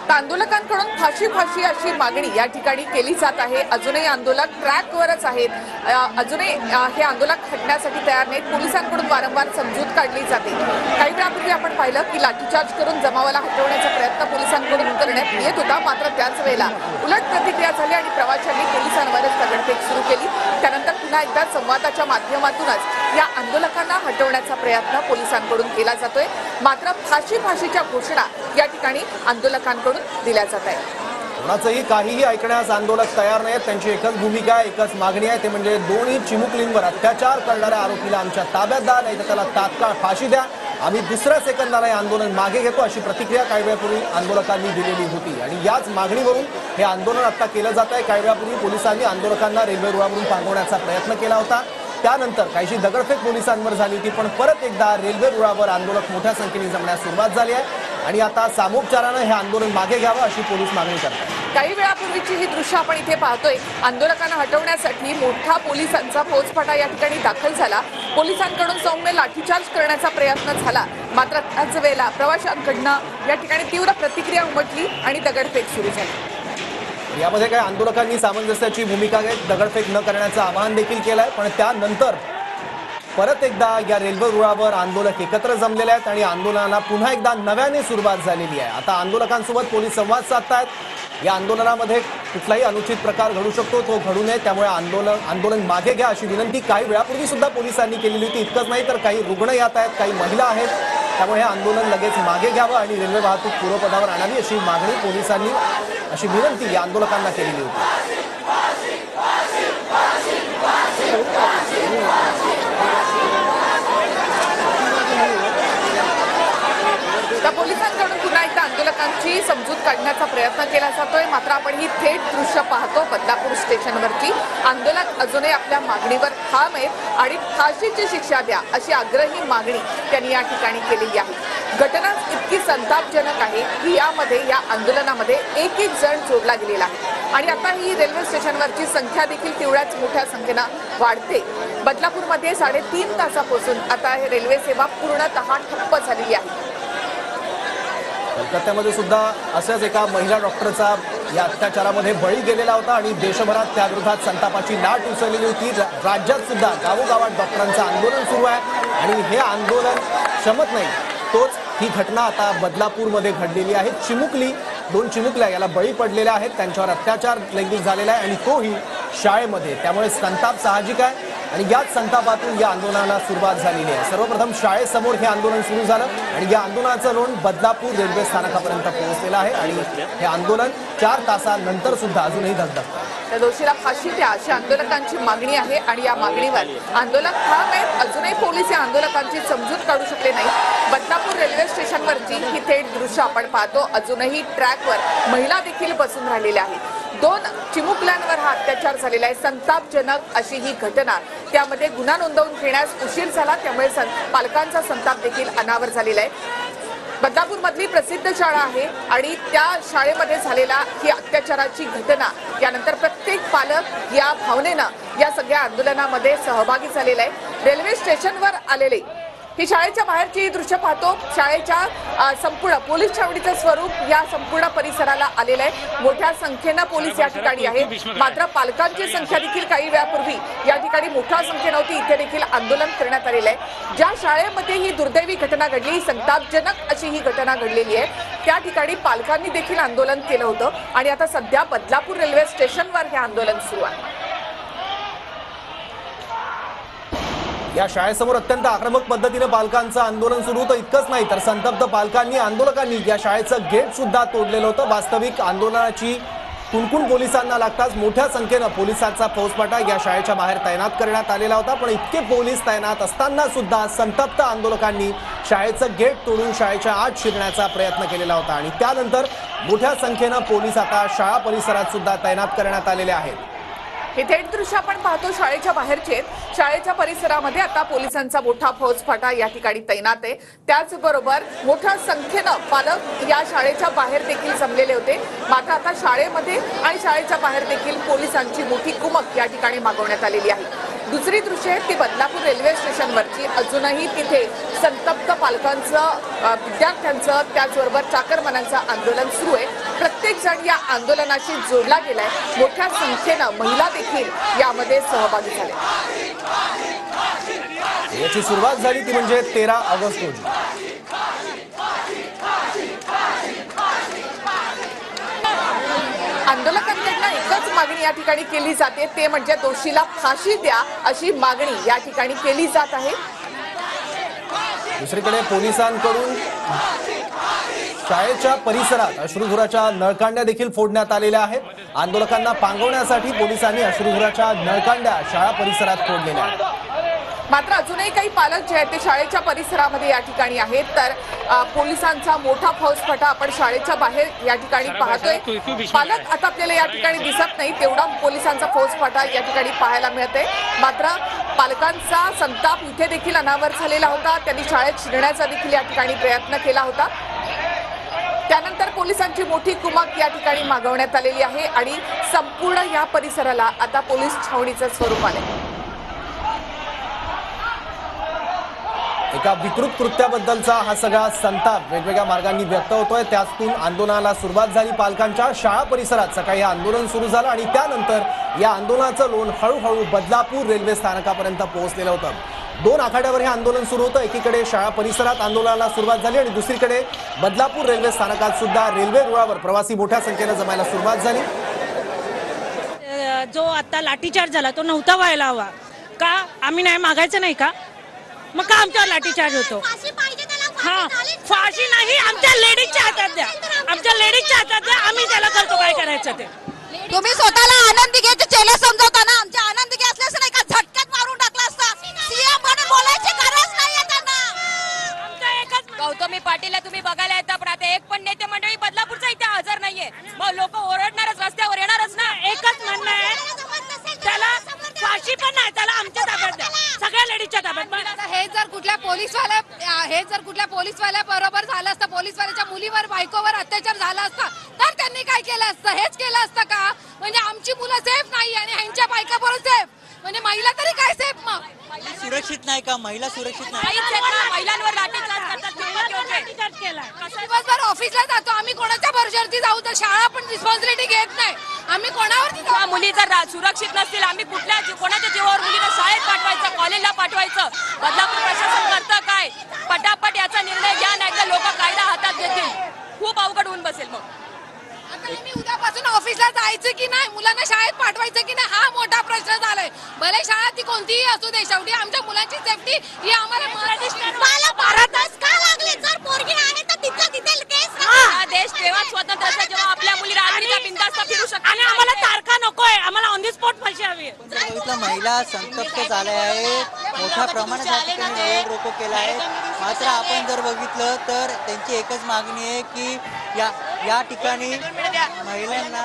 तर आंदोलकांकडून फाशी अशी मागणी या ठिकाणी केली जात आहे। अजूनही आंदोलक ट्रॅकवरच आहेत, अजूनही हे आंदोलक हटण्यासाठी तयार नाहीत। पोलिसांकडून वारंवार समजूत काढली जाते। काही वेळापूर्वी आपण पाहिलं की लाठीचार्ज करून जमावाला हटवण्याचा प्रयत्न पोलिसांकडून करण्यात येत होता, मात्र त्याच वेळेला उलट प्रतिक्रिया झाली आणि प्रवाशांनी पोलिसांवरच दगडफेक सुरू केली। त्यानंतर पुन्हा एकदा संवादाच्या माध्यमातूनच या आंदोलकांना हटवण्याचा प्रयत्न पोलिसांकडून केला जातोय, मात्र फाशीच्या घोषणा या ठिकाणी आंदोलकांकडून दिल्या जात आहेत। कोणाचंही काहीही ऐकण्यास आंदोलक तयार नाहीत। त्यांची एकच भूमिका आहे, एकच मागणी आहे, ते म्हणजे दोन्ही चिमुकलींवर अत्याचार करणाऱ्या आरोपीला आमच्या ताब्यात द्या, नाही तर त्याला तात्काळ फाशी द्या। आम्ही दुसऱ्या सेकंदाला हे आंदोलन मागे घेतो, अशी प्रतिक्रिया काही वेळापूर्वी आंदोलकांनी दिलेली होती आणि याच मागणीवरून हे आंदोलन आता केलं जात आहे। काही वेळापूर्वी पोलिसांनी आंदोलकांना रेल्वे रुळावरून पांगवण्याचा प्रयत्न केला होता, त्यानंतर काहीशी दगडफेक पोलिसांवर झाली होती, पण परत एकदा रेल्वे रुळावर आंदोलक मोठ्या संख्येने जमण्यास सुरुवात झाली आहे आणि आता सामोपचाराने हे आंदोलन मागे घ्यावं अशी पोलीस मागणी करतात। काही वेळापूर्वीची ही दृश्य आपण इथे पाहतोय। आंदोलकांना हटवण्यासाठी मोठा पोलिसांचा फौजफाटा या ठिकाणी दाखल झाला। पोलिसांकडून सौम्य लाठीचार्ज करण्याचा प्रयत्न झाला, मात्र त्याच वेळेला प्रवाशांकडनं या ठिकाणी तीव्र प्रतिक्रिया उमटली आणि दगडफेक सुरू झाली। यामध्ये काही आंदोलकांनी सामंजस्याची भूमिका घेत दगडफेक न करण्याचं आवाहन देखील केलंय, पण त्यानंतर परत एकदा या रेल्वे रुळावर आंदोलक एकत्र जमलेले आहेत आणि आंदोलनाला पुन्हा एकदा नव्याने सुरुवात झालेली आहे। आता आंदोलकांसोबत पोलीस संवाद साधतायत। या आंदोलनामध्ये कुठलाही अनुचित प्रकार घडू शकतो, तो घडू नये, त्यामुळे आंदोलन मागे घ्या अशी विनंती काही वेळापूर्वी सुद्धा पोलिसांनी केलेली होती। इतकंच नाही तर काही रुग्ण येत आहेत, काही महिला आहेत, त्यामुळे हे आंदोलन लगेच मागे घ्यावं आणि रेल्वे वाहतूक पूर्वपदावर आणावी अशी मागणी पोलिसांनी, अशी विनंती या आंदोलकांना केलेली होती। पोलिसांकडून पुन्हा एकदा आंदोलकांची समजूत काढण्याचा प्रयत्न केला जातोय, मात्र आपण ही थेट दृश्य पाहतो बदलापूर स्टेशनवरची। आंदोलक अजूनही आपल्या मागणीवर ठाम आहेत आणि फाशीची शिक्षा द्या अशी आग्रही मागणी त्यांनी या ठिकाणी केलेली आहे। घटना इतकी संतापजनक आहे की यामध्ये या आंदोलनामध्ये एक जण जोडला गेलेला आहे आणि आता ही रेल्वे स्टेशनवरची संख्या देखील तेवढ्याच मोठ्या संख्येनं वाढते। बदलापूरमध्ये 3.5 तासापासून आता हे रेल्वे सेवा पूर्णतः ठप्प झालेली आहे। कलकत्त्यामध्ये सुद्धा अशाच एका महिला डॉक्टरचा या अत्याचारामध्ये बळी गेलेला होता आणि देशभरात त्याविरोधात संतापाची लाट उसळलेली होती। राज्यात सुद्धा गावोगावात डॉक्टरांचं आंदोलन सुरू आहे आणि हे आंदोलन शमत नाही, तोच ही घटना आता बदलापूरमध्ये घडलेली आहे। दोन चिमुकल्या याला बळी पडलेल्या आहेत, त्यांच्यावर अत्याचार लैंगिक झालेला आहे आणि तोही शाळेमध्ये, त्यामुळे संताप साहजिक आहे आणि याच संतापातून या आंदोलनाला सुरुवात झालेली आहे। सर्वप्रथम शाळेसमोर हे आंदोलन सुरू झालं आणि या आंदोलनाचं लोण बदलापूर रेल्वे स्थानकापर्यंत पोहोचलेलं आहे आणि हे आंदोलन 4 तासानंतर सुद्धा अजूनही धगधगतं। त्या दोषीला फाशी द्या अशी आंदोलकांची मागणी आहे आणि या मागणीवर आंदोलक ठाम आहेत। अजूनही पोलीस या आंदोलकांची समजूत काढू शकले नाही। बदलापूर रेल्वे स्टेशनवरची ही थेट दृश्य आपण पाहतो। अजूनही ट्रॅकवर महिला देखील बसून राहिलेल्या आहेत। 2 चिमुकल्यांवर हा अत्याचार झालेला आहे। संतापजनक अशी ही घटना, त्यामध्ये गुन्हा नोंदवून घेण्यास उशीर झाला, त्यामुळे पालकांचा संताप देखील अनावर झालेला आहे। बदलापूरमधली प्रसिद्ध शाळा आहे आणि त्या शाळेमध्ये झालेला ही अत्याचाराची घटना, यानंतर प्रत्येक पालक या भावनेनं या सगळ्या आंदोलनामध्ये सहभागी झालेला आहे। रेल्वे स्टेशनवर आलेले ही शाळेच्या बाहेरची दृश्य पाहतो। शाळेच्या संपूर्ण पोलीस छावणीचं स्वरूप या संपूर्ण परिसराला आलेलं आहे। मोठ्या संख्येनं पोलीस या ठिकाणी आहेत, मात्र पालकांची संख्या देखील काही वेळापूर्वी या ठिकाणी मोठ्या संख्येनं होती। इथे देखील आंदोलन करण्यात आलेलं आहे। ज्या शाळेमध्ये ही दुर्दैवी घटना घडली, संतापजनक अशी ही घटना घडलेली आहे, त्या ठिकाणी पालकांनी देखील आंदोलन केलं होतं आणि आता सध्या बदलापूर रेल्वे स्टेशनवर हे आंदोलन सुरू आहे। या शाळेसमोर अत्यंत आक्रमक पद्धतीने पालकांचं आंदोलन सुरू होतं। इतकंच नाही तर संतप्त आंदोलकांनी या शाळेचं गेट सुद्धा तोडलेलं होतं। वास्तविक आंदोलनाची कुणकुण पोलिसांना लागताच मोठ्या संख्येनं पोलिसांचा फौजफाटा या शाळेच्या बाहेर तैनात करण्यात आलेला होता, पण इतके पोलीस तैनात असताना सुद्धा संतप्त आंदोलकांनी शाळेचं गेट तोडून शाळेच्या आत शिरण्याचा प्रयत्न केलेला होता आणि त्यानंतर मोठ्या संख्येनं पोलीस आता शाळा परिसरात सुद्धा तैनात करण्यात आलेले आहेत। हे थेट दृश्य आपण पाहतो शाळेच्या बाहेरचे। शाळेच्या परिसरामध्ये आता पोलिसांचा मोठा फौजफाटा या ठिकाणी तैनात आहे। त्याचबरोबर मोठ्या संख्येनं पालक या शाळेच्या बाहेर देखील जमलेले होते, मात्र आता शाळेमध्ये आणि शाळेच्या बाहेर देखील पोलिसांची मोठी कुमक या ठिकाणी मागवण्यात आलेली आहे। दुसरी दृश्य आहेत ती बदलापूर रेल्वे स्टेशनवरची. अजूनही तिथे संतप्त पालकांचं, विद्यार्थ्यांचं, त्याचबरोबर चाकरमान्यांचं आंदोलन सुरू आहे. प्रत्येक जण या आंदोलनाशी जोडला गेलाय. मोठ्या संख्येनं महिला देखील यामध्ये सहभागी झाले. याची सुरुवात झाली ती म्हणजे 13 ऑगस्ट रोजी. आंदोलकांकडनं एकच मागणी या ठिकाणी केली जाते, ते म्हणजे दोषीला फाशी द्या अशी मागणी या ठिकाणी केली जात आहे. दुसरीकडे पोलिसांकडून शाळेच्या परिसरात अश्रुधुराच्या नळकांड्या देखील फोडण्यात आलेल्या आहेत. आंदोलकांना पांगवण्यासाठी पोलिसांनी अश्रुधुराच्या नळकांड्या शाळा परिसरात फोडलेल्या आहेत. मात्र अजूनही काही पालक जे आहेत ते शाळेच्या परिसरामध्ये या ठिकाणी आहेत. तर पोलिसांचा मोठा फौजफाटा आपण शाळेच्या बाहेर या ठिकाणी पाहतोय. पालक आता आपल्याला या ठिकाणी दिसत नाही, तेवढा पोलिसांचा फौजफाटा या ठिकाणी पाहायला मिळते. मात्र पालकांचा संताप इथे देखील अनावर झालेला होता. त्यांनी शाळेत शिरण्याचा देखील या ठिकाणी प्रयत्न केला होता. त्यानंतर पोलिसांची मोठी कुमक या ठिकाणी मागवण्यात आलेली आहे आणि संपूर्ण या परिसराला आता पोलीस छावणीचं स्वरूप आले. एका विकृत कृत्याबद्दलचा हा सगळा संताप वेगवेगळ्या मार्गांनी व्यक्त होतोय. त्यातून आंदोलनाला सुरुवात झाली. पालकांच्या शाळा परिसरात सकाळी हे आंदोलन सुरू झालं आणि त्यानंतर या आंदोलनाचं लोण हळूहळू बदलापूर रेल्वे स्थानकापर्यंत पोहोचलेलं होतं. 2 आखाड्यावर हे आंदोलन सुरू होतं. एकीकडे शाळा परिसरात आंदोलनाला सुरुवात झाली आणि दुसरीकडे बदलापूर रेल्वे स्थानकात सुद्धा रेल्वे रुळावर प्रवासी मोठ्या संख्येनं जमायला सुरुवात झाली. जो आता लाठीचार्ज झाला तो नव्हता व्हायला हवा का? आम्ही नाही मागायचं नाही का? मग का आमच्यावर लाठीचार्ज होतो? हा, फाशी नाही, आमच्या लेडीजच्या हातात द्या. आमच्या लेडीजच्या हातात द्या. आम्ही त्याला करतो काय करायचं ते. तुम्ही स्वतःला आनंदी घ्यायचे चेले समजवताना आमच्या आनंदी घे असल्यास नाही का झटक्यात मारून टाकला असता. सीएम म्हणून बोलायची गरज नाहीये त्यांना. आमचा एकच गौतमी पाटीलला तुम्ही बघायला येता, पण आता एक पण नेते मंडळी बदलापूरचा इथे हजर नाहीये. मग लोक ओरडणारच, रस्त्यावर येणारच ना. एकच म्हणणं आहे, त्याला फाशी पण नाही, त्याला आमच्या ताब्यात द्या, सगळ्या लेडीजच्या ताब्यात. हे जर कुठल्या पोलीसवाल्या बरोबर झालं असतं, पोलीसवाल्याच्या मुलीवर बायकोवर अत्याचार झाला असता तर त्यांनी काय केलं असतं? हेच केलं असतं का? म्हणजे आमची मुलं सेफ नाही आणि ह्यांच्या बायका बरोबर सेफ, म्हणजे महिला तरी काय सेफ? मग सुरक्षित नाही का? महिला सुरक्षित नाही. महिलांवर लाठीचार्ज करतात. दिवसभर ऑफिसला जातो आम्ही, कोणाच्या भरवशावरती जाऊ? तर शाळा पण रिस्पॉन्सिबिलिटी घेत नाही. आम्ही कोणावरती जाऊ? मुली जर सुरक्षित नसतील, आम्ही कोणाच्या जीवावर मुलीला शाळेत पाठवायचं, कॉलेजला पाठवायचं? बदलापूर प्रशासन करतं काय? पटापट याचा निर्णय घ्या, नाही तर लोक कायदा हातात घेतील. खूप अवघड होऊन बसेल. मग आम्ही उद्यापासून ऑफिसला जायचं की नाही, मुलांना शाळेत पाठवायचं की नाही, हा मोठा प्रश्न झालाय. भले शाळा ती कोणतीही असू दे, शेवटी आमच्या मुलांची सेफ्टी ही आम्हाला भारतच का लागले? जर पोरगी आहे तर तिथं तिथे केस. हा देश तेव्हा स्वतंत्र असेल जेव्हा आपल्या मुली रात्रीच्या बिनधास्त फिरू शकतात. आणि आम्हाला तारखा नकोय, आम्हाला ऑन दी स्पॉट फाशी हवी. बघितलं, महिला संतप्त झाल्या आहेत. मोठ्या प्रमाणात या ठिकाणी रोड रोको केला आहे. मात्र आपण जर बघितलं तर त्यांची एकच मागणी आहे की या ठिकाणी महिलांना